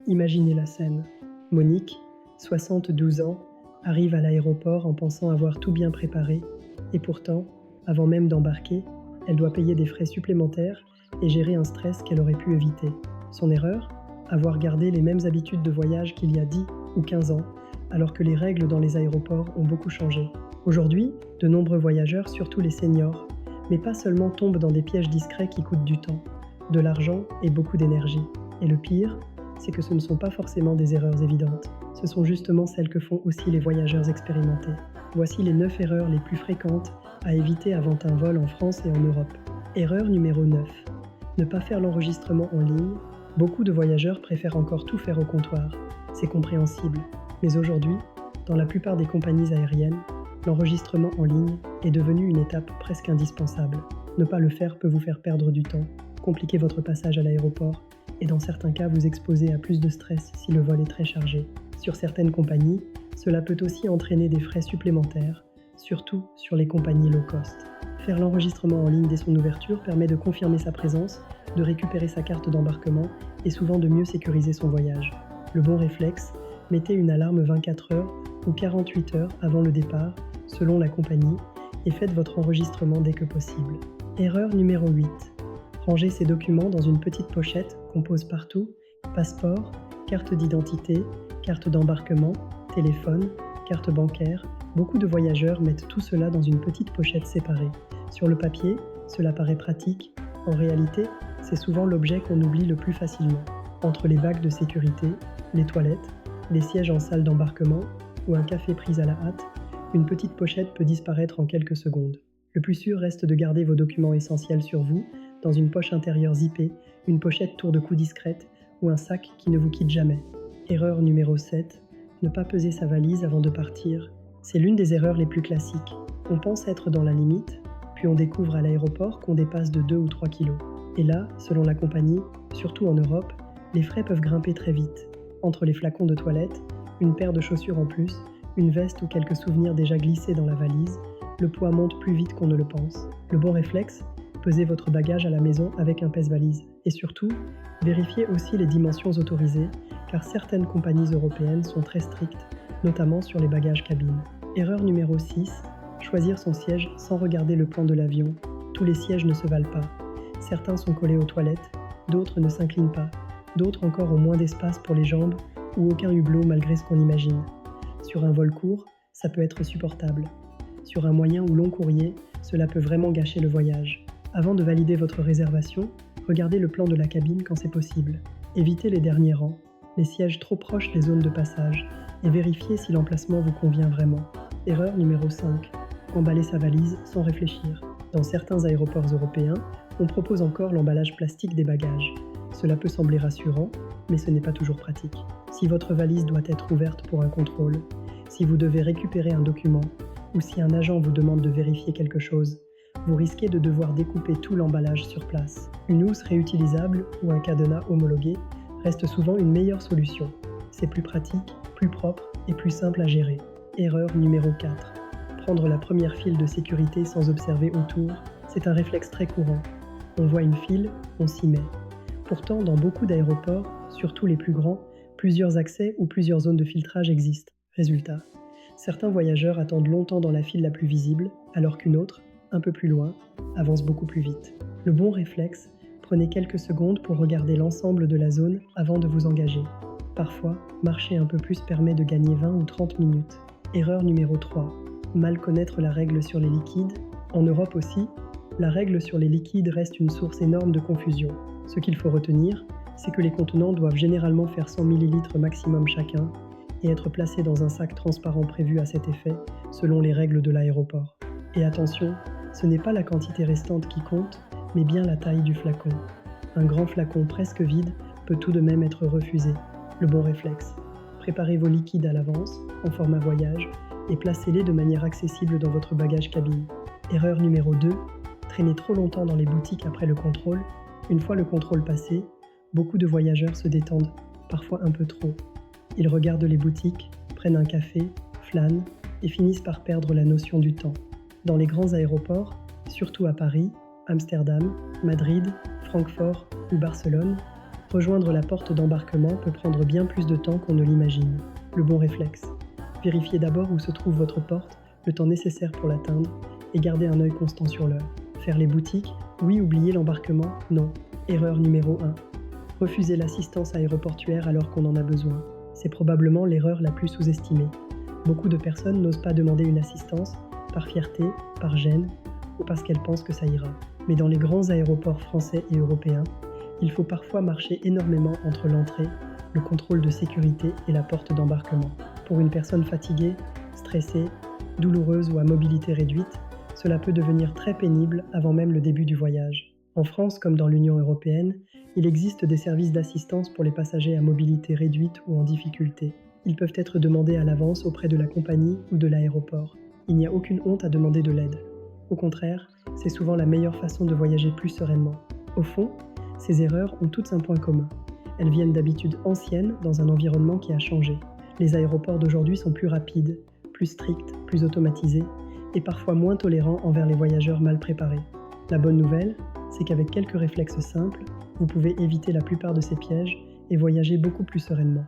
Imaginez la scène. Monique, 72 ans, arrive à l'aéroport en pensant avoir tout bien préparé, et pourtant, avant même d'embarquer, elle doit payer des frais supplémentaires et gérer un stress qu'elle aurait pu éviter. Son erreur? Avoir gardé les mêmes habitudes de voyage qu'il y a 10 ou 15 ans, alors que les règles dans les aéroports ont beaucoup changé. Aujourd'hui, de nombreux voyageurs, surtout les seniors, mais pas seulement, tombent dans des pièges discrets qui coûtent du temps, de l'argent et beaucoup d'énergie. Et le pire, c'est que ce ne sont pas forcément des erreurs évidentes. Ce sont justement celles que font aussi les voyageurs expérimentés. Voici les 9 erreurs les plus fréquentes à éviter avant un vol en France et en Europe. Erreur numéro 9. Ne pas faire l'enregistrement en ligne. Beaucoup de voyageurs préfèrent encore tout faire au comptoir. C'est compréhensible. Mais aujourd'hui, dans la plupart des compagnies aériennes, l'enregistrement en ligne est devenu une étape presque indispensable. Ne pas le faire peut vous faire perdre du temps, compliquer votre passage à l'aéroport et dans certains cas vous exposer à plus de stress si le vol est très chargé. Sur certaines compagnies, cela peut aussi entraîner des frais supplémentaires, surtout sur les compagnies low cost. Faire l'enregistrement en ligne dès son ouverture permet de confirmer sa présence, de récupérer sa carte d'embarquement et souvent de mieux sécuriser son voyage. Le bon réflexe, mettez une alarme 24 heures ou 48 heures avant le départ, selon la compagnie, et faites votre enregistrement dès que possible. Erreur numéro 8. Rangez ses documents dans une petite pochette qu'on pose partout: passeport, carte d'identité, carte d'embarquement, téléphone, carte bancaire. Beaucoup de voyageurs mettent tout cela dans une petite pochette séparée. Sur le papier, cela paraît pratique. En réalité, c'est souvent l'objet qu'on oublie le plus facilement. Entre les bacs de sécurité, les toilettes, les sièges en salle d'embarquement ou un café pris à la hâte, une petite pochette peut disparaître en quelques secondes. Le plus sûr reste de garder vos documents essentiels sur vous, dans une poche intérieure zippée, une pochette tour de cou discrète ou un sac qui ne vous quitte jamais. Erreur numéro 7. Ne pas peser sa valise avant de partir. C'est l'une des erreurs les plus classiques. On pense être dans la limite, puis on découvre à l'aéroport qu'on dépasse de 2 ou 3 kilos. Et là, selon la compagnie, surtout en Europe, les frais peuvent grimper très vite. Entre les flacons de toilette, une paire de chaussures en plus, une veste ou quelques souvenirs déjà glissés dans la valise, le poids monte plus vite qu'on ne le pense. Le bon réflexe? Pesez votre bagage à la maison avec un pèse-valise. Et surtout, vérifiez aussi les dimensions autorisées, car certaines compagnies européennes sont très strictes, notamment sur les bagages cabine. Erreur numéro 6. Choisir son siège sans regarder le plan de l'avion. Tous les sièges ne se valent pas. Certains sont collés aux toilettes, d'autres ne s'inclinent pas, d'autres encore ont moins d'espace pour les jambes ou aucun hublot malgré ce qu'on imagine. Sur un vol court, ça peut être supportable. Sur un moyen ou long courrier, cela peut vraiment gâcher le voyage. Avant de valider votre réservation, regardez le plan de la cabine quand c'est possible. Évitez les derniers rangs, les sièges trop proches des zones de passage, et vérifiez si l'emplacement vous convient vraiment. Erreur numéro 5. Emballer sa valise sans réfléchir. Dans certains aéroports européens, on propose encore l'emballage plastique des bagages. Cela peut sembler rassurant, mais ce n'est pas toujours pratique. Si votre valise doit être ouverte pour un contrôle, si vous devez récupérer un document, ou si un agent vous demande de vérifier quelque chose, vous risquez de devoir découper tout l'emballage sur place. Une housse réutilisable ou un cadenas homologué reste souvent une meilleure solution. C'est plus pratique, plus propre et plus simple à gérer. Erreur numéro 4. Prendre la première file de sécurité sans observer autour, c'est un réflexe très courant. On voit une file, on s'y met. Pourtant, dans beaucoup d'aéroports, surtout les plus grands, plusieurs accès ou plusieurs zones de filtrage existent. Résultat, certains voyageurs attendent longtemps dans la file la plus visible, alors qu'une autre, un peu plus loin, avance beaucoup plus vite. Le bon réflexe, prenez quelques secondes pour regarder l'ensemble de la zone avant de vous engager. Parfois, marcher un peu plus permet de gagner 20 ou 30 minutes. Erreur numéro 3. Mal connaître la règle sur les liquides. En Europe aussi, la règle sur les liquides reste une source énorme de confusion. Ce qu'il faut retenir, c'est que les contenants doivent généralement faire 100 ml maximum chacun et être placés dans un sac transparent prévu à cet effet, selon les règles de l'aéroport. Et attention, ce n'est pas la quantité restante qui compte, mais bien la taille du flacon. Un grand flacon presque vide peut tout de même être refusé. Le bon réflexe: préparez vos liquides à l'avance, en format voyage, et placez-les de manière accessible dans votre bagage cabine. Erreur numéro 2. Traîner trop longtemps dans les boutiques après le contrôle. Une fois le contrôle passé, beaucoup de voyageurs se détendent, parfois un peu trop. Ils regardent les boutiques, prennent un café, flânent et finissent par perdre la notion du temps. Dans les grands aéroports, surtout à Paris, Amsterdam, Madrid, Francfort ou Barcelone, Rejoindre la porte d'embarquement peut prendre bien plus de temps qu'on ne l'imagine. Le bon réflexe. Vérifiez d'abord où se trouve votre porte, le temps nécessaire pour l'atteindre, et gardez un œil constant sur l'heure. Faire les boutiques, oui, oublier l'embarquement, non. Erreur numéro 1. Refuser l'assistance aéroportuaire alors qu'on en a besoin. C'est probablement l'erreur la plus sous-estimée. Beaucoup de personnes n'osent pas demander une assistance, par fierté, par gêne, ou parce qu'elles pensent que ça ira. Mais dans les grands aéroports français et européens, il faut parfois marcher énormément entre l'entrée, le contrôle de sécurité et la porte d'embarquement. Pour une personne fatiguée, stressée, douloureuse ou à mobilité réduite, cela peut devenir très pénible avant même le début du voyage. En France comme dans l'Union européenne, il existe des services d'assistance pour les passagers à mobilité réduite ou en difficulté. Ils peuvent être demandés à l'avance auprès de la compagnie ou de l'aéroport. Il n'y a aucune honte à demander de l'aide. Au contraire, c'est souvent la meilleure façon de voyager plus sereinement. Au fond, ces erreurs ont toutes un point commun. Elles viennent d'habitudes anciennes dans un environnement qui a changé. Les aéroports d'aujourd'hui sont plus rapides, plus stricts, plus automatisés et parfois moins tolérants envers les voyageurs mal préparés. La bonne nouvelle, c'est qu'avec quelques réflexes simples, vous pouvez éviter la plupart de ces pièges et voyager beaucoup plus sereinement.